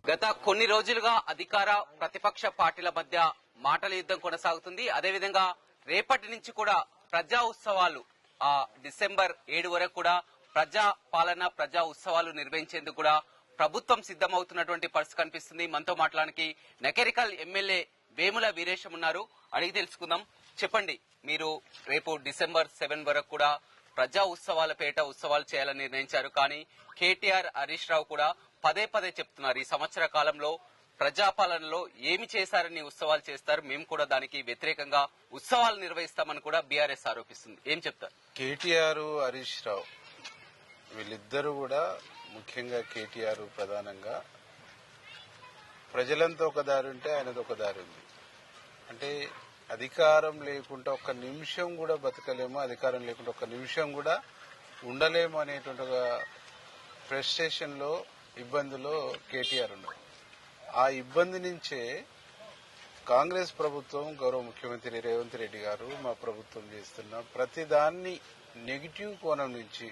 గత కొన్ని రోజులుగా అధికార ప్రతిపక్ష పార్టీల మధ్య మాటల యుద్ధం కొనసాగుతుంది. అదేవిధంగా రేపటి నుంచి కూడా ప్రజా ఉత్సవాలు డిసెంబర్ 7 వరకు కూడా ప్రజా పాలన ప్రజా ఉత్సవాలు నిర్వహించేందుకు కూడా ప్రభుత్వం సిద్దమవుతున్నటువంటి పరిస్థితి కనిపిస్తుంది. మనతో మాట్లాడడానికి నకరికల్ ఎమ్మెల్యే వేముల వీరేశం ఉన్నారు. అడిగి తెలుసుకుందాం. చెప్పండి, మీరు రేపు డిసెంబర్ 7 వరకు కూడా ప్రజా ఉత్సవాల పేట ఉత్సవాలు చేయాలని నిర్ణయించారు. కానీ కేటీఆర్, హరీష్ రావు కూడా పదే పదే చెప్తున్నారు, ఈ సంవత్సర కాలంలో ప్రజాపాలనలో ఏమి చేశారని ఉత్సవాలు చేస్తారు, మేము కూడా దానికి వ్యతిరేకంగా ఉత్సవాలు నిర్వహిస్తామని కూడా బీఆర్ఎస్ ఆరోపిస్తుంది. ఏం చెప్తారు? కేటీఆర్, హరీష్ రావు వీళ్ళిద్దరూ కూడా, ముఖ్యంగా కేటీఆర్ ప్రధానంగా, ప్రజలంతా ఒక దారి ఉంటే ఆయనది ఒక దారి ఉంది. అంటే అధికారం లేకుండా ఒక్క నిమిషం కూడా బతకలేము, అధికారం లేకుండా ఒక్క నిమిషం కూడా ఉండలేము అనేటువంటి ఒక ఫ్రస్ట్రేషన్ లో, ఇబ్బందిలో కేటీఆర్ ఉన్నారు. ఆ ఇబ్బంది నుంచే కాంగ్రెస్ ప్రభుత్వం, గౌరవ ముఖ్యమంత్రి రేవంత్ రెడ్డి గారు, మా ప్రభుత్వం చేస్తున్న ప్రతిదాన్ని నెగిటివ్ కోణం నుంచి,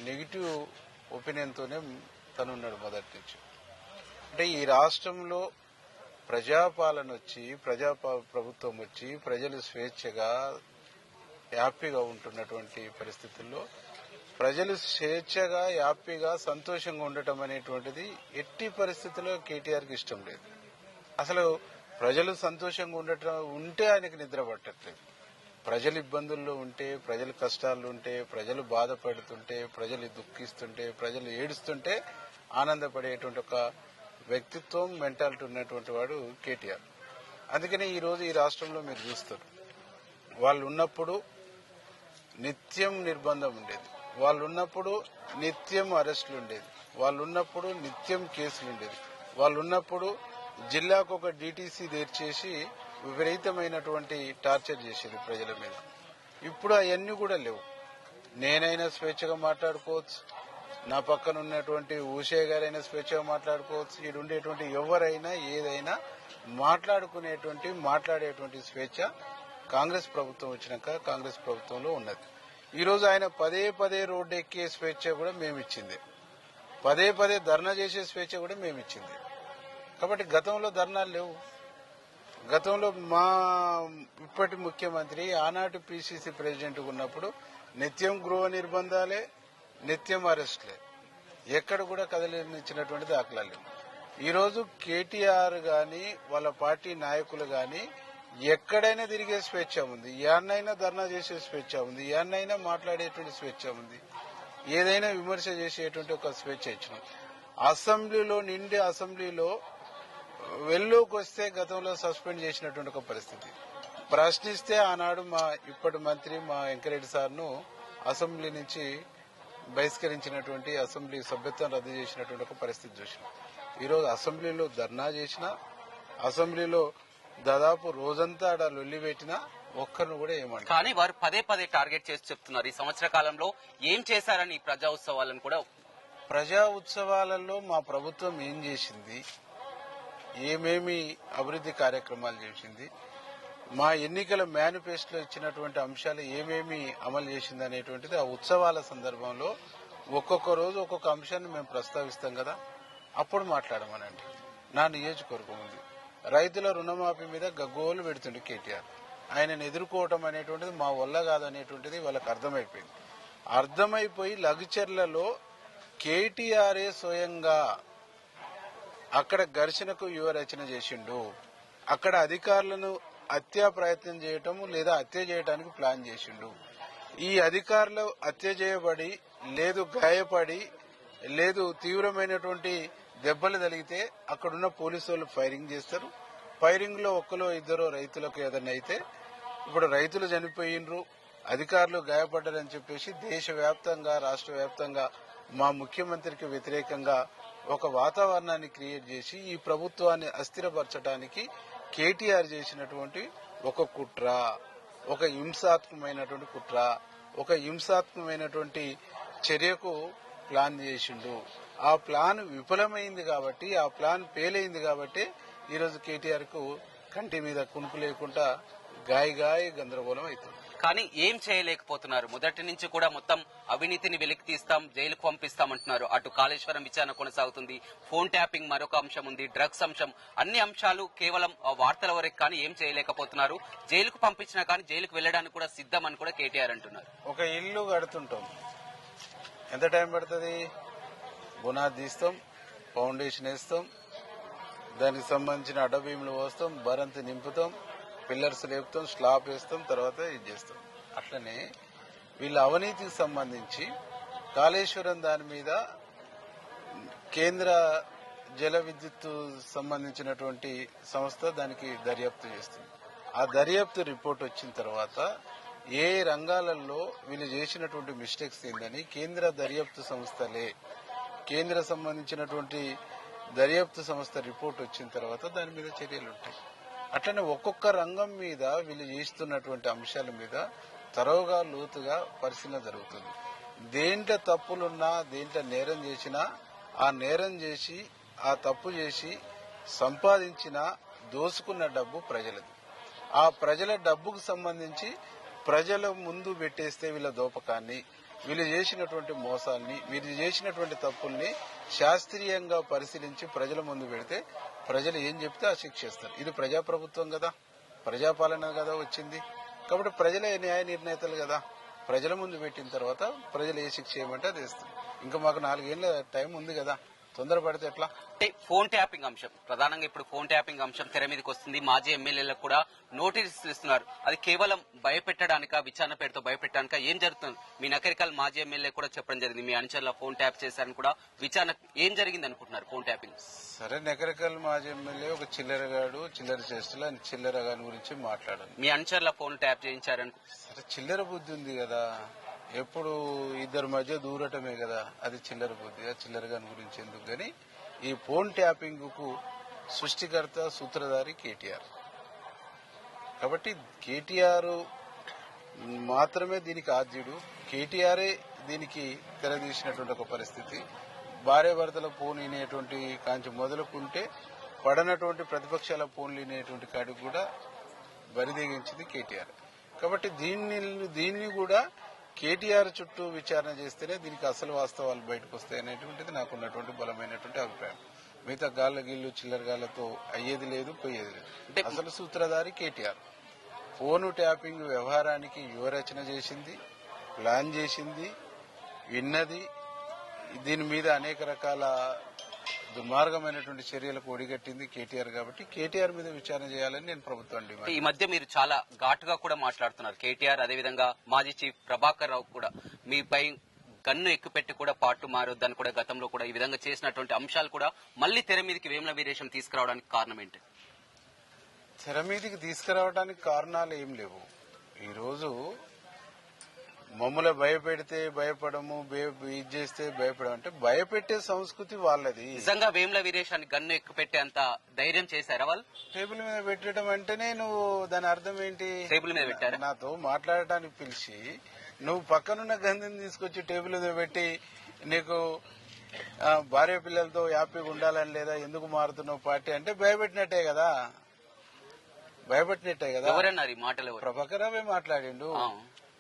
నెగిటివ్ ఒపీనియన్ తోనే తనున్నాడు మొదటి నుంచి. అంటే ఈ రాష్ట్రంలో ప్రజాపాలన వచ్చి, ప్రభుత్వం వచ్చి, ప్రజలు స్వేచ్ఛగా హ్యాపీగా ఉంటున్నటువంటి పరిస్థితుల్లో ప్రజలు స్వేచ్ఛగా, హ్యాపీగా, సంతోషంగా ఉండటం అనేటువంటిది ఎట్టి పరిస్థితుల్లో కేటీఆర్కి ఇష్టం లేదు. అసలు ప్రజలు సంతోషంగా ఉంటే ఆయనకి నిద్ర పట్టట్లేదు. ప్రజలు ఇబ్బందుల్లో ఉంటే, ప్రజలు కష్టాల్లో ఉంటే, ప్రజలు బాధపడుతుంటే, ప్రజలు దుఃఖిస్తుంటే, ప్రజలు ఏడుస్తుంటే ఆనందపడేటువంటి ఒక వ్యక్తిత్వం, మెంటాలిటీ ఉన్నటువంటి వాడు కేటీఆర్. అందుకనే ఈరోజు ఈ రాష్ట్రంలో మీరు చూస్తారు, వాళ్ళు ఉన్నప్పుడు నిత్యం నిర్బంధం ఉండేది, వాళ్ళు ఉన్నప్పుడు నిత్యం అరెస్టులు ఉండేది, వాళ్ళు ఉన్నప్పుడు నిత్యం కేసులు ఉండేది, వాళ్ళు ఉన్నప్పుడు జిల్లాకు ఒక డీటీసీ తెరిచేసి విపరీతమైనటువంటి టార్చర్ చేసేది ప్రజల మీద. ఇప్పుడు అవన్నీ కూడా లేవు. నేనైనా స్వేచ్ఛగా మాట్లాడుకోవచ్చు, నా పక్కన ఉన్నటువంటి ఊషయ్య గారైనా స్వేచ్ఛగా మాట్లాడుకోవచ్చు, ఈడు ఉండేటువంటి ఎవరైనా ఏదైనా మాట్లాడేటువంటి స్వేచ్ఛ కాంగ్రెస్ ప్రభుత్వం వచ్చినాక, కాంగ్రెస్ ప్రభుత్వంలో ఉన్నది. ఈరోజు ఆయన పదే పదే రోడ్డు ఎక్కే స్వేచ్ఛ కూడా మేమిచ్చింది, పదే పదే ధర్నా చేసే స్వేచ్ఛ కూడా మేమిచ్చింది. కాబట్టి గతంలో ధర్నాలు లేవు. గతంలో మా ఇప్పటి ముఖ్యమంత్రి, ఆనాటి పిసిసి ప్రెసిడెంట్ ఉన్నప్పుడు నిత్యం గృహ నిర్బంధాలే, నిత్యం అరెస్టులే, ఎక్కడ కూడా కదలినిచ్చినటువంటి దాఖలాలు. ఈరోజు కేటీఆర్ గాని, వాళ్ళ పార్టీ నాయకులు గాని ఎక్కడైనా తిరిగే స్వేచ్ఛ ఉంది, ఏన్నైనా ధర్నా చేసే స్వేచ్ఛ ఉంది, ఏన్నైనా మాట్లాడేటువంటి స్వేచ్ఛ ఉంది, ఏదైనా విమర్శ చేసేటువంటి ఒక స్వేచ్ఛ ఇచ్చినాం. అసెంబ్లీలో వెల్లోకి వస్తే గతంలో సస్పెండ్ చేసినటువంటి ఒక పరిస్థితి. ప్రశ్నిస్తే ఆనాడు మా ఇప్పటి మంత్రి, మా వెంకరెడ్డి సార్ను అసెంబ్లీ నుంచి బహిష్కరించినటువంటి, అసెంబ్లీ సభ్యత్వం రద్దు చేసినటువంటి ఒక పరిస్థితి చూసినాం. ఈరోజు అసెంబ్లీలో ధర్నా చేసినా, అసెంబ్లీలో దాదాపు రోజంతా ఆడ లొల్లి పెట్టినా ఒక్కరిని కూడా ఏమంటారు. కానీ వారు పదే పదే టార్గెట్ చేసి చెప్తున్నారు, ఈ సంవత్సర కాలంలో ఏం చేశారని ప్రజా ఉత్సవాలను కూడా. ప్రజా ఉత్సవాలలో మా ప్రభుత్వం ఏం చేసింది, ఏమేమి అభివృద్ధి కార్యక్రమాలు చేసింది, మా ఎన్నికల మేనిఫెస్టోలో ఇచ్చినటువంటి అంశాలు ఏమేమి అమలు చేసింది అనేటువంటిది ఆ ఉత్సవాల సందర్భంలో ఒక్కొక్క రోజు ఒక్కొక్క అంశాన్ని మేము ప్రస్తావిస్తాం కదా, అప్పుడు మాట్లాడమనండి. నా నియోజకవర్గం ఉంది, రైతుల రుణమాఫీ మీద గగ్గోలు పెడుతుండే కేటీఆర్. ఆయనను ఎదుర్కోవటం అనేటువంటిది మా వల్ల కాదనేటువంటిది వాళ్ళకి అర్థమైపోయింది. అర్థమైపోయి లగచర్లలో కేటీఆర్ఏ స్వయంగా అక్కడ ఘర్షణకు వ్యూహరచన చేసిండు. అక్కడ అధికారులను హత్యా ప్రయత్నం చేయటం లేదా హత్య చేయడానికి ప్లాన్ చేసిండు. ఈ అధికారులు హత్య చేయబడి, లేదు గాయపడి, లేదు తీవ్రమైనటువంటి దెబ్బలు తగిలితే అక్కడున్న పోలీసు వాళ్ళు ఫైరింగ్ చేస్తారు. ఫైరింగ్ లో ఒక్కలో ఇద్దరు రైతులకు ఏదన్నా అయితే, ఇప్పుడు రైతులు చనిపోయినరు, అధికారులు గాయపడ్డారని చెప్పేసి దేశవ్యాప్తంగా, రాష్ట్ర వ్యాప్తంగా మా ముఖ్యమంత్రికి వ్యతిరేకంగా ఒక వాతావరణాన్ని క్రియేట్ చేసి ఈ ప్రభుత్వాన్ని అస్థిరపరచడానికి కేటీఆర్ చేసినటువంటి ఒక కుట్ర, ఒక హింసాత్మకమైనటువంటి కుట్ర, ఒక హింసాత్మకమైనటువంటి చర్యకు ప్లాన్ చేసిండు. ఆ ప్లాన్ విఫలమైంది కాబట్టి, ఆ ప్లాన్ ఫెయిల్ అయింది కాబట్టి ఈరోజు కేటీఆర్ కు కంటి మీద కునుకు లేకుండా గాయ గందరగోళం అవుతుంది. కానీ ఏం చేయలేకపోతున్నారు. మొదటి నుంచి కూడా మొత్తం అవినీతిని వెలికి తీస్తాం, జైలుకు పంపిస్తామంటున్నారు. అటు కాళేశ్వరం విచారణ కొనసాగుతుంది, ఫోన్ ట్యాపింగ్ మరొక అంశం ఉంది, డ్రగ్స్ అంశం, అన్ని అంశాలు కేవలం వార్తల వరకు కానీ ఏం చేయలేకపోతున్నారు. జైలుకు పంపించినా కానీ జైలుకు వెళ్లడానికి కూడా సిద్ధం అని కూడా కేటీఆర్ అంటున్నారు. ఒక ఇల్లు కడుతుంటాం, ఎంత టైం పడుతుంది? బునాది తీస్తాం, ఫౌండేషన్ వేస్తాం, దానికి సంబంధించిన అడ్డబీములు పోస్తాం, బరంతి నింపుతాం, పిల్లర్స్ లేపుతాం, స్లాబ్ వేస్తాం, తర్వాత ఇది చేస్తాం. అట్లనే వీళ్ళ అవినీతికి సంబంధించి కాళేశ్వరం దాని మీద కేంద్ర జల విద్యుత్ సంబంధించినటువంటి సంస్థ దానికి దర్యాప్తు చేస్తుంది. ఆ దర్యాప్తు రిపోర్ట్ వచ్చిన తర్వాత ఏ రంగాలలో వీళ్ళు చేసినటువంటి మిస్టేక్స్ ఏందని కేంద్ర దర్యాప్తు సంస్థలే, కేంద్ర సంబంధించినటువంటి దర్యాప్తు సంస్థ రిపోర్ట్ వచ్చిన తర్వాత దాని మీద చర్యలు ఉంటాయి. అట్లనే ఒక్కొక్క రంగం మీద వీళ్ళు చేస్తున్నటువంటి అంశాల మీద తరోగా లోతుగా పరిశీలన జరుగుతుంది. దేంట్లో తప్పులున్నా, దేంట్లో నేరం చేసినా, ఆ నేరం చేసి ఆ తప్పు చేసి సంపాదించిన దోసుకున్న డబ్బు ప్రజలది. ఆ ప్రజల డబ్బుకు సంబంధించి ప్రజల ముందు పెట్టేస్తే వీళ్ళ దోపకాన్ని, వీళ్ళు చేసినటువంటి మోసాల్ని, వీళ్ళు చేసినటువంటి తప్పుల్ని శాస్త్రీయంగా పరిశీలించి ప్రజల ముందు పెడితే ప్రజలు ఏం చెప్తే ఆ శిక్షిస్తారు. ఇది ప్రజాప్రభుత్వం కదా, ప్రజాపాలన కదా వచ్చింది. కాబట్టి ప్రజలే న్యాయ నిర్ణేతలు కదా. ప్రజల ముందు పెట్టిన తర్వాత ప్రజలు ఏ శిక్ష చేయమంటే అది ఇస్తారు. ఇంకా మాకు 4 ఏళ్ల టైం ఉంది కదా, తొందరపడితే ఎట్లా? అంటే ఫోన్ ట్యాపింగ్ అంశం ప్రధానంగా ఇప్పుడు ఫోన్ ట్యాపింగ్ అంశం తెర మీదకి వస్తుంది. మాజీ ఎమ్మెల్యేలకు కూడా నోటీసులు ఇస్తున్నారు. అది కేవలం భయపెట్టడానిక, విచారణ పేరుతో భయపెట్టడానిక, ఏం జరుగుతుంది? మీ నకరికల్ మాజీ ఎమ్మెల్యే కూడా చెప్పడం జరిగింది, మీ అనుచరుల ఫోన్ ట్యాప్ చేశారని కూడా. విచారణ ఏం జరిగింది అనుకుంటున్నారు ఫోన్ ట్యాపింగ్? సరే, నకరికల్ మాజీ ఎమ్మెల్యే ఒక చిల్లరగాడు, చిల్లర చేష్టలు, ఆయన చిల్లరగాని గురించి మాట్లాడాలి. మీ అనుచరుల ఫోన్ ట్యాప్ చేయించారని. సరే, చిల్లర బుద్ధి ఉంది కదా, ఎప్పుడు ఇద్దరి మధ్య దూరటమే కదా, అది చిల్లర బుద్ధి. ఆ చిల్లరగాని గురించి ఎందుకు గాని, ఈ ఫోన్ ట్యాపింగ్ కు సృష్టికర్త, సూత్రధారి కేటీఆర్. కాబట్టి కేటీఆర్ మాత్రమే దీనికి ఆద్యుడు. కేటీఆరే దీనికి తెరదీసినటువంటి ఒక పరిస్థితి. భార్య భర్తల ఫోన్ వినేటువంటి కాంచి మొదలుకుంటే పడనటువంటి ప్రతిపక్షాల ఫోన్లు వినేటువంటి కాడికి కూడా బరిదేగించింది కేటీఆర్. కాబట్టి దీన్ని కూడా కేటీఆర్ చుట్టూ విచారణ చేస్తేనే దీనికి అసలు వాస్తవాలు బయటకు వస్తాయి అనేటువంటిది నాకున్నటువంటి బలమైనటువంటి అభిప్రాయం. మిగతా గాళ్ళ గిల్లు చిల్లర గాళ్లతో అయ్యేది లేదు, పోయేది లేదు. అసలు సూత్రధారి కేటీఆర్. ఫోను ట్యాపింగ్ వ్యవహారానికి యువరచన చేసింది, ప్లాన్ చేసింది, విన్నది. దీని మీద అనేక రకాల దుర్మార్గమైనటువంటి చర్యలకు ఒడిగట్టింది కేటీఆర్. కాబట్టి కేటీఆర్ మీద విచారణ చేయాలని నేను ప్రభుత్వం డిమాండ్. ఈ మధ్య మీరు చాలా ఘాటుగా కూడా మాట్లాడుతున్నారు. కేటీఆర్ అదేవిధంగా మాజీ చీఫ్ ప్రభాకర్ రావు కూడా మీపై గన్ను ఎక్కుపెట్టి కూడా పాటు మారొద్దని కూడా గతంలో కూడా ఈ విధంగా చేసినటువంటి అంశాలు కూడా మళ్లీ తెర మీదకి వేముల వీరేశం తీసుకురావడానికి కారణం ఏంటి? తెర మీదకి తీసుకురావడానికి కారణాలు ఏం లేవు. ఈరోజు మమ్మల్ని భయపెడితే భయపడము, ఇది చేస్తే భయపడము అంటే భయపెట్టే సంస్కృతి వాళ్ళది. నిజంగా వేముల వీరేశాన్ని గన్ను ఎక్కుపెట్టే అంత ధైర్యం చేశారా వాళ్ళు? టేబుల్ మీద పెట్టడం అంటేనే నువ్వు దాని అర్థం ఏంటి? టేబుల్ మీద పెట్టారా? నాతో మాట్లాడటానికి పిలిచి నువ్వు పక్కనున్న గంధిని తీసుకొచ్చి టేబుల్ మీద పెట్టి నీకు భార్య పిల్లలతో హ్యాపీగా ఉండాలని లేదా, ఎందుకు మారుతున్నావు పార్టీ అంటే భయపెట్టినట్టే కదా, భయపెట్టినట్టే కదా. ఎవరన్నారు ఈ మాటలు? ప్రభాకర్ రావే మాట్లాడిండు.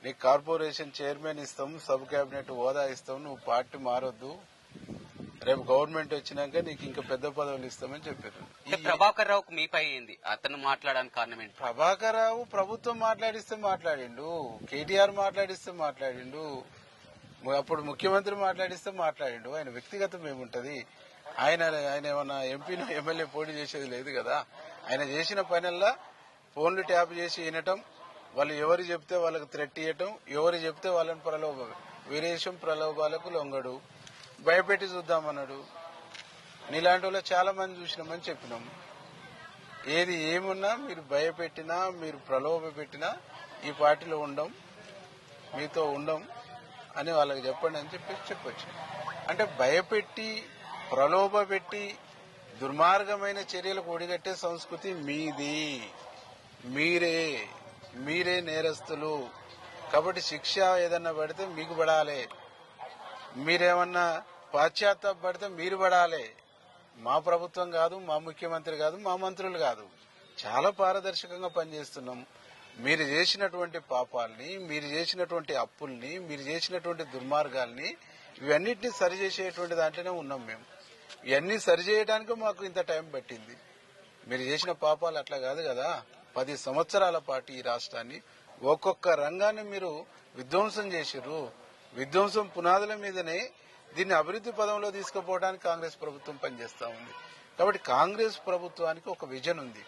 నీకు కార్పొరేషన్ చైర్మన్ ఇస్తాం, సబ్ కేబినెట్ హోదా ఇస్తాం, నువ్వు పార్టీ మారొద్దు, రేపు గవర్నమెంట్ వచ్చినాక నీకు ఇంకా పెద్ద పదవులు ఇస్తామని చెప్పారు. ప్రభాకర్ రావుకు మీపై అయింది, అతను మాట్లాడడానికి కారణం ఏంటి? ప్రభాకర్ రావు ప్రభుత్వం మాట్లాడిస్తే మాట్లాడిండు, కేటీఆర్ మాట్లాడిస్తే మాట్లాడిండు, అప్పుడు ముఖ్యమంత్రి మాట్లాడిస్తే మాట్లాడిండు. ఆయన వ్యక్తిగతం ఏముంటది? ఆయన ఏమన్నా ఎంపీని ఎమ్మెల్యే పోటీ చేసేది లేదు కదా. ఆయన చేసిన పనల్లా ఫోన్లు ట్యాప్ చేసి వినటం, వాళ్ళు ఎవరు చెప్తే వాళ్ళకి థ్రెట్ ఇవ్వటం, ఎవరు చెప్తే వాళ్ళని వీరేశం ప్రలోభాలకు లొంగడు, భయపెట్టి చూద్దామన్నాడు. నీలాంటి వాళ్ళు చాలా మంది చూసినామని చెప్పినాం. ఏది ఏమున్నా మీరు భయపెట్టినా, మీరు ప్రలోభ పెట్టినా ఈ పార్టీలో ఉండం, మీతో ఉండం అని వాళ్ళకి చెప్పండి అని చెప్పొచ్చు. అంటే భయపెట్టి, ప్రలోభ పెట్టి దుర్మార్గమైన చర్యలకు ఒడిగట్టే సంస్కృతి మీది. మీరే నేరస్తులు. కాబట్టి శిక్ష ఏదన్నా పడితే మీకు పడాలి. మీరేమన్నా పాశ్చాత్తాపడితే మీరు పడాలి. మా ప్రభుత్వం కాదు, మా ముఖ్యమంత్రి కాదు, మా మంత్రులు కాదు. చాలా పారదర్శకంగా పనిచేస్తున్నాం. మీరు చేసినటువంటి పాపాలని, మీరు చేసినటువంటి అప్పుల్ని, మీరు చేసినటువంటి దుర్మార్గాల్ని ఇవన్నిటిని సరిచేసేటువంటి దాంట్లోనే ఉన్నాం మేము. ఇవన్నీ సరిచేయడానికి మాకు ఇంత టైం పట్టింది. మీరు చేసిన పాపాలు అట్లా కాదు కదా. 10 సంవత్సరాల పాటు ఈ రాష్ట్రాన్ని ఒక్కొక్క రంగాన్ని మీరు విధ్వంసం చేసిర్రు. విధ్వంసం పునాదుల మీదనే దీన్ని అభివృద్ధి పదంలో తీసుకుపోవడానికి కాంగ్రెస్ ప్రభుత్వం పనిచేస్తా ఉంది. కాబట్టి కాంగ్రెస్ ప్రభుత్వానికి ఒక విజన్ ఉంది.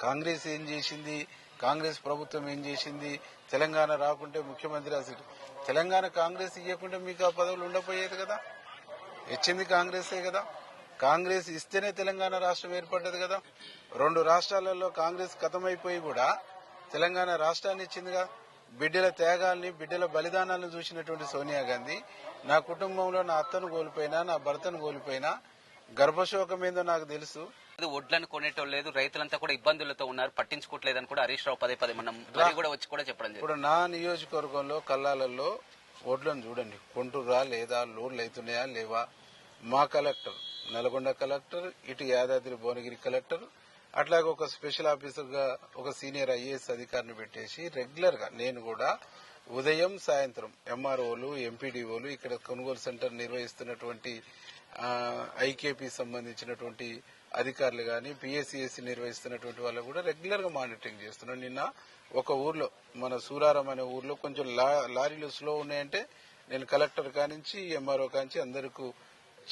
కాంగ్రెస్ ఏం చేసింది, కాంగ్రెస్ ప్రభుత్వం ఏం చేసింది, తెలంగాణ రాకుంటే ముఖ్యమంత్రి అసలు తెలంగాణ కాంగ్రెస్ ఇవ్వకుంటే మీకు ఆ పదవులు ఉండపోయేది కదా. ఇచ్చింది కాంగ్రెసే కదా. కాంగ్రెస్ ఇస్తేనే తెలంగాణ రాష్ట్రం ఏర్పడ్డది కదా. 2 రాష్ట్రాలలో కాంగ్రెస్ ఖతమైపోయి కూడా తెలంగాణ రాష్ట్రాన్ని ఇచ్చిందిగా. బిడ్డల త్యాగాల్ని, బిడ్డల బలిదానాలను చూసినటువంటి సోనియా గాంధీ నా కుటుంబంలో నా అత్తను కోల్పోయినా, నా భర్తను కోల్పోయినా గర్భశోకం ఏందో నాకు తెలుసు. ఒడ్లను కొనేటోళ్ళు లేదు, రైతులంతా కూడా ఇబ్బందులతో ఉన్నారు, పట్టించుకోవట్లేదని కూడా హరీష్ రావు పదే మనం కూడా వచ్చి కూడా చెప్పడం జరిగింది. ఇప్పుడు నా నియోజకవర్గంలో కల్లాలలో ఓట్లను చూడండి, కొంటురా లేదా, లోడ్లు అవుతున్నాయా లేవా. మా కలెక్టర్, నల్గొండ కలెక్టర్, ఇటు యాదాద్రి భువనగిరి కలెక్టర్, అట్లాగే ఒక స్పెషల్ ఆఫీసర్ గా ఒక సీనియర్ ఐఏఎస్ అధికారిని పెట్టేసి రెగ్యులర్ గా నేను కూడా ఉదయం సాయంత్రం ఎంఆర్ఓలు, ఎంపీడీఓలు, ఇక్కడ కొనుగోలు సెంటర్ నిర్వహిస్తున్నటువంటి ఐకేపీ సంబంధించినటువంటి అధికారులు గాని, పిఎస్సిఎస్సి నిర్వహిస్తున్నటువంటి వాళ్ళు కూడా రెగ్యులర్ గా మానిటరింగ్ చేస్తున్నాం. నిన్న ఒక ఊర్లో, మన సూరారం అనే ఊర్లో కొంచెం లారీలు స్లో ఉన్నాయంటే నేను కలెక్టర్ కానించి ఎంఆర్ఓ కానించి అందరికీ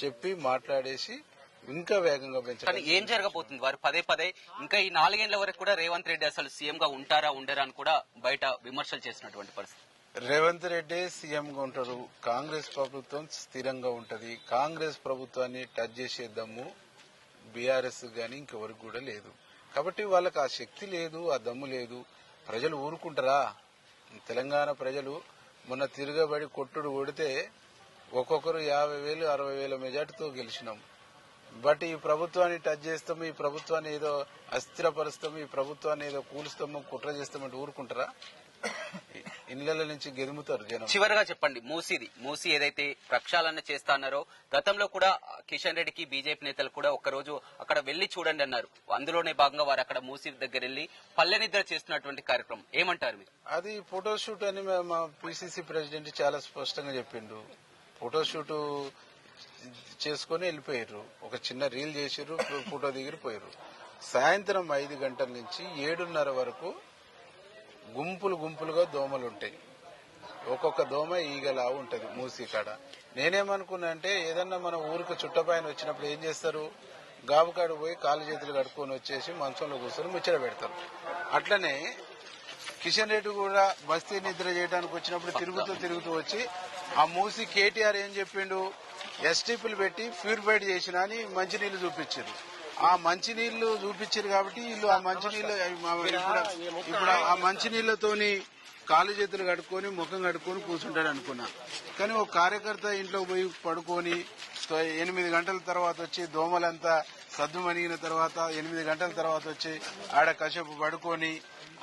చెప్పి మాట్లాడేసి ఇంకా వేగంగా పెంచాలి. ఏం జరగబోతుంది? వారు పదే ఇంకా ఈ 4 ఏళ్ల వరకు కూడా రేవంత్ రెడ్డి అసలు సీఎం గా ఉంటారా ఉండరా అని కూడా బయట విమర్శలు చేసినటువంటి పరిస్థితి. రేవంత్ రెడ్డి సీఎం గా ఉంటారు. కాంగ్రెస్ ప్రభుత్వం స్థిరంగా ఉంటది. కాంగ్రెస్ ప్రభుత్వాన్ని టచ్ చేసే దమ్ము బీఆర్ఎస్ గాని ఇంకెవరికి కూడా లేదు. కాబట్టి వాళ్ళకి ఆ శక్తి లేదు, ఆ దమ్ము లేదు. ప్రజలు ఊరుకుంటారా? తెలంగాణ ప్రజలు మొన్న తిరగబడి కొట్టుడు కొడితే ఒక్కొక్కరు 50,000, 60,000 మెజార్టీతో గెలిచినాం. బట్ ఈ ప్రభుత్వాన్ని టచ్ చేస్తాము, ఈ ప్రభుత్వాన్ని ఏదో అస్థిరపరుస్తాము, ఈ ప్రభుత్వాన్ని ఏదో కూలుస్తాము, కుట్ర చేస్తామంటే ఊరుకుంటారా? ఇళ్ల నుంచి గెదుముతారు జనం. చివరిగా చెప్పండి, మూసీ ఏదైతే ప్రక్షాళన చేస్తా అన్నారో, గతంలో కూడా కిషన్ రెడ్డికి బీజేపీ నేతలు కూడా ఒక్కరోజు అక్కడ వెళ్లి చూడండి అన్నారు. అందులోనే భాగంగా వారు అక్కడ మూసీ దగ్గర వెళ్లి పల్లె నిద్ర చేస్తున్నటువంటి కార్యక్రమం ఏమంటారు మీరు? అది ఫోటోషూట్ అని మా పిసిసి ప్రెసిడెంట్ చాలా స్పష్టంగా చెప్పిండు. ఫోటోషూట్ చేసుకుని వెళ్ళిపోయారు. ఒక చిన్న రీల్ చేసారు, ఫోటో దిగిరి పోయారు. సాయంత్రం 5 గంటల నుంచి 7:30 వరకు గుంపులుగా దోమలు ఉంటాయి. ఒక్కొక్క దోమ ఈగలా ఉంటది మూసీ కాడ. నేనేమనుకున్నా అంటే ఏదన్నా మన ఊరికి చుట్టపైన వచ్చినప్పుడు ఏం చేస్తారు, గాబుకాడు పోయి కాలు చేతులు కడుక్కొని వచ్చేసి మంచంలో కూర్చొని ముచ్చట పెడతారు. అట్లనే కిషన్ రెడ్డి కూడా బస్తీ నిద్ర చేయడానికి వచ్చినప్పుడు తిరుగుతూ వచ్చి ఆ మూసి కేటీఆర్ ఏం చెప్పిండు, ఎస్టీపీలు పెట్టి ప్యూరిఫైడ్ చేసిన అని మంచినీళ్లు చూపించారు. ఆ మంచినీళ్లు చూపించారు కాబట్టి వీళ్ళు ఆ మంచినీళ్ళు ఇప్పుడు ఆ మంచినీళ్లతోని కాలు చేతులు కడుక్కొని ముఖం కడుక్కొని కూర్చుంటాడు అనుకున్నా. కానీ ఒక కార్యకర్త ఇంట్లో పోయి పడుకొని 8 గంటల తర్వాత వచ్చి దోమలంతా సద్దు మణిగిన తర్వాత 8 గంటల తర్వాత వచ్చి ఆడ కాసేపు పడుకొని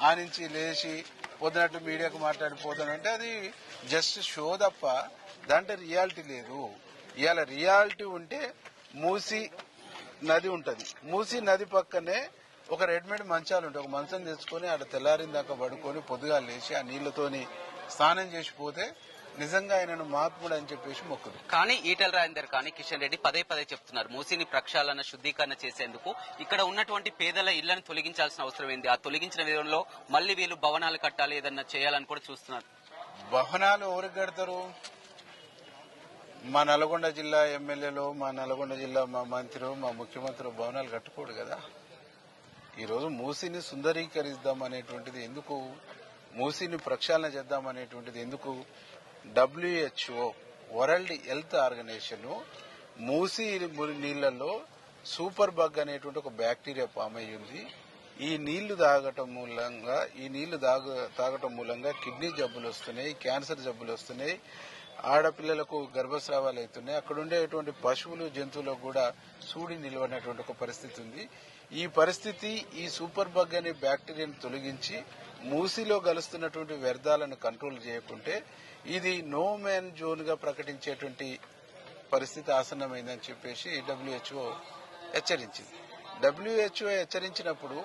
ఆ నుంచి లేచి పొద్దునట్టు మీడియాకు మాట్లాడిపోతానంటే అది జస్ట్ షో తప్ప దాంట్లో రియాలిటీ లేదు. ఇవాళ రియాలిటీ ఉంటే మూసీ నది ఉంటది. మూసీ నది పక్కనే ఒక రెడీమేడ్ మంచాలు ఉంటాయి. ఒక మంచం తెచ్చుకొని ఆడ తెల్లారిన దాకా పడుకొని పొద్దుగా లేచి ఆ నీళ్లతోని స్నానం చేసిపోతే నిజంగా ఆయనను మహాత్ముడు అని చెప్పేసి మొక్కుదు. కానీ ఈటెల రాజేందర్ కానీ కిషన్ రెడ్డి పదే చెప్తున్నారు, మూసీని ప్రక్షాళన శుద్ధీకరణ చేసేందుకు ఇక్కడ ఉన్నటువంటి పేదల ఇళ్లను తొలగించాల్సిన అవసరం ఏంది, ఆ తొలగించిన విధంలో మళ్లీ వీళ్ళు భవనాలు కట్టాలి, ఏదన్నా చేయాలని కూడా చూస్తున్నారు. భవనాలు ఎవరికి కడతారు? మా నల్గొండ జిల్లా ఎమ్మెల్యేలు, మా నల్గొండ జిల్లా మా మంత్రి, మా ముఖ్యమంత్రి భవనాలు కట్టుకోడు కదా. ఈరోజు మూసీని సుందరీకరిద్దాం అనేటువంటిది ఎందుకు, మూసీని ప్రక్షాళన చేద్దాం అనేటువంటిది ఎందుకు? WHO world health organization Musi నీళ్లలో సూపర్ బగ్ అనేటువంటి ఒక బ్యాక్టీరియా ఫామ్ అయ్యింది. ఈ నీళ్లు తాగటం మూలంగా కిడ్నీ జబ్బులు వస్తున్నాయి, క్యాన్సర్ జబ్బులు వస్తున్నాయి, ఆడపిల్లలకు గర్భస్రావాలు అవుతున్నాయి. అక్కడ ఉండేటువంటి పశువులు జంతువులకు కూడా సూడి నిలవనటువంటి ఒక పరిస్థితి ఉంది. ఈ పరిస్థితి ఈ సూపర్ బగ్ అనే బ్యాక్టీరియాను తొలగించి మూసీలో కలుస్తున్నటువంటి వ్యర్థాలను కంట్రోల్ చేయకుంటే ఇది నో మ్యాన్ జోన్ గా ప్రకటించేటువంటి పరిస్థితి ఆసన్నమైందని చెప్పేసి WHO హెచ్చరించింది. WHO హెచ్చరించినప్పుడు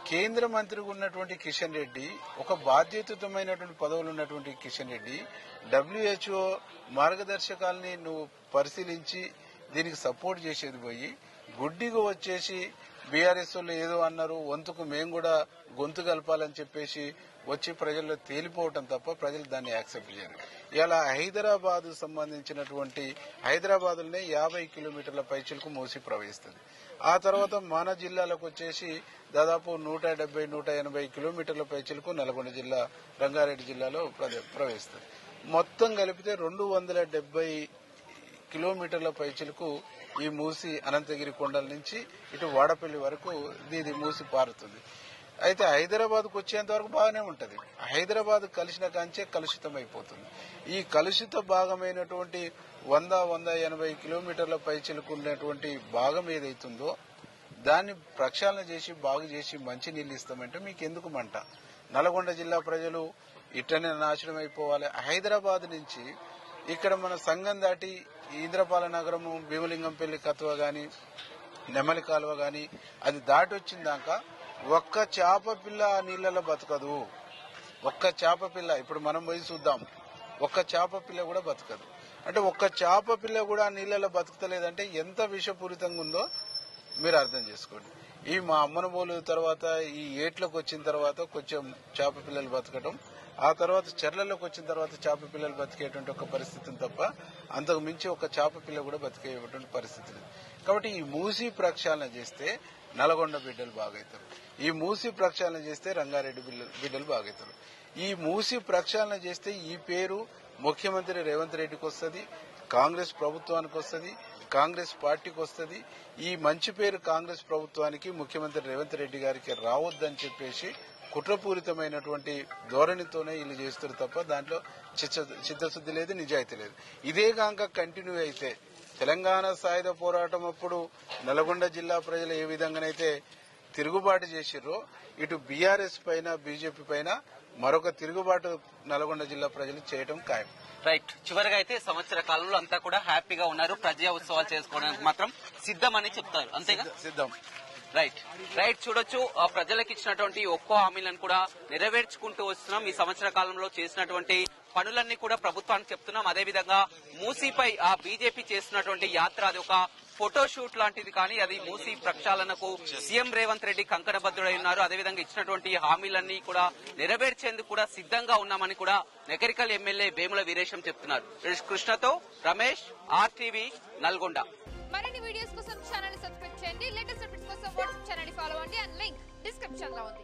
కేంద్ర మంత్రిగా ఉన్నటువంటి కిషన్ రెడ్డి, ఒక బాధ్యతాయుతమైనటువంటి పదవులు ఉన్నటువంటి కిషన్ రెడ్డి WHO మార్గదర్శకాలని నువ్వు పరిశీలించి దీనికి సపోర్ట్ చేసేది పోయి గుడ్డిగా వచ్చేసి బీఆర్ఎస్ వాళ్ళు ఏదో అన్నారు, వంతుకు మేము కూడా గొంతు కలపాలని చెప్పేసి వచ్చి ప్రజల్లో తేలిపోవటం తప్ప ప్రజలు దాన్ని యాక్సెప్ట్ చేయరు. ఇలా హైదరాబాద్ సంబంధించినటువంటి హైదరాబాద్లోనే 50 కిలోమీటర్ల పైచిలకు మూసి ప్రవహిస్తుంది. ఆ తర్వాత మన జిల్లాలకు వచ్చేసి దాదాపు 170-180 కిలోమీటర్ల పైచిలకు నల్గొండ జిల్లా, రంగారెడ్డి జిల్లాలో ప్రవహిస్తుంది. మొత్తం కలిపితే 270 కిలోమీటర్ల పైచిలకు ఈ మూసి అనంతగిరి కొండల నుంచి ఇటు వాడపల్లి వరకు ఇది మూసి పారుతుంది. అయితే హైదరాబాద్కు వచ్చేంత వరకు బాగానే ఉంటది. హైదరాబాద్ కలిసిన కాంచే కలుషితం అయిపోతుంది. ఈ కలుషిత భాగమైనటువంటి 100-180 కిలోమీటర్ల పైచిలకు ఉన్నటువంటి భాగం ఏదైతుందో దాన్ని ప్రక్షాళన చేసి బాగు చేసి మంచి నీళ్ళు ఇస్తామంటే మీకు ఎందుకు మంట? నల్గొండ జిల్లా ప్రజలు ఇట్టనే నాశనం అయిపోవాలి. హైదరాబాద్ నుంచి ఇక్కడ మన సంగం దాటి ఇంద్రపాల నగరము, భీమలింగంపల్లి కత్వ గాని, నెమలి కాలువ గాని అది దాటి వచ్చిందాక ఒక్క చేప పిల్ల ఆ నీళ్లలో బతకదు. ఒక్క చేప పిల్ల ఇప్పుడు మనం పోయి చూద్దాం, ఒక్క చేప పిల్ల కూడా బతకదు. అంటే ఒక్క చేప పిల్ల కూడా ఆ నీళ్లలో బతుకుతలేదంటే ఎంత విషపూరితంగా ఉందో మీరు అర్థం చేసుకోండి. ఈ మా అమ్మనబోలు తర్వాత ఈ ఏట్లకు వచ్చిన తర్వాత కొంచెం చేప పిల్లలు బతకటం, ఆ తర్వాత చెర్లలోకి వచ్చిన తర్వాత చేప పిల్లలు బతికేటువంటి ఒక పరిస్థితిని తప్ప అంతకు మించి ఒక చేప పిల్ల కూడా బతికేటువంటి పరిస్థితి లేదు. కాబట్టి ఈ మూసి ప్రక్షాళన చేస్తే నల్గొండ బిడ్డలు బాగవుతారు, ఈ మూసి ప్రక్షాళన చేస్తే రంగారెడ్డి బిడ్డలు బాగవుతారు. ఈ మూసి ప్రక్షాళన చేస్తే ఈ పేరు ముఖ్యమంత్రి రేవంత్ రెడ్డికి వస్తుంది, కాంగ్రెస్ ప్రభుత్వానికి వస్తుంది, కాంగ్రెస్ పార్టీకి వస్తుంది. ఈ మంచి పేరు కాంగ్రెస్ ప్రభుత్వానికి, ముఖ్యమంత్రి రేవంత్ రెడ్డి గారికి రావద్దని చెప్పేసి కుట్రపూరితమైనటువంటి ధోరణితోనే వీళ్ళు చేస్తారు తప్ప దాంట్లో చిత్తశుద్ధి లేదు, నిజాయితీ లేదు. ఇదే కాక కంటిన్యూ అయితే తెలంగాణ సాయుధ పోరాటం అప్పుడు నల్గొండ జిల్లా ప్రజలు ఏ విధంగానైతే తిరుగుబాటు చేసిర్రో ఇటు బీఆర్ఎస్ పైన బీజేపీ పైన మరొక తిరుగుబాటు నల్గొండ జిల్లా ప్రజలు చేయడం ఖాయం. రైట్. చివరిగా అయితే సంవత్సర కాలంలో అంతా కూడా హ్యాపీగా ఉన్నారు, ప్రజా ఉత్సవాలు చేసుకోవడానికి మాత్రం సిద్ధమని చెప్తారు, అంతేగా? సిద్ధం. రైట్ చూడొచ్చు. ప్రజలకు ఇచ్చినటువంటి ఒక్కో హామీలను కూడా నెరవేర్చుకుంటూ వస్తున్నాం. ఈ సంవత్సర కాలంలో చేసినటువంటి పనులన్నీ కూడా ప్రభుత్వానికి చెప్తున్నాం. అదేవిధంగా మూసీపై ఆ బీజేపీ చేస్తున్నటువంటి యాత్ర అది ఒక ఫోటోషూట్ లాంటిది, కానీ అది మూసీ ప్రక్షాళనకు సీఎం రేవంత్ రెడ్డి కంకణబద్దుడై ఉన్నారు. అదేవిధంగా ఇచ్చినటువంటి హామీలన్నీ కూడా నెరవేర్చేందుకు కూడా సిద్ధంగా ఉన్నామని కూడా నకరికల్ ఎమ్మెల్యే వేముల వీరేశం చెప్తున్నారు. కృష్ణతో రమేష్, RTV, నల్గొండ. మరిన్ని వీడియోస్ కోసం ఛానల్ ని సబ్స్క్రైబ్ చేయండి. లేటెస్ట్ అప్డేట్స్ కోసం వాట్సాప్ ఛానల్ ని ఫాలో అవ్వండి. అండ్ లింక్ డిస్క్రిప్షన్ లో ఉంది.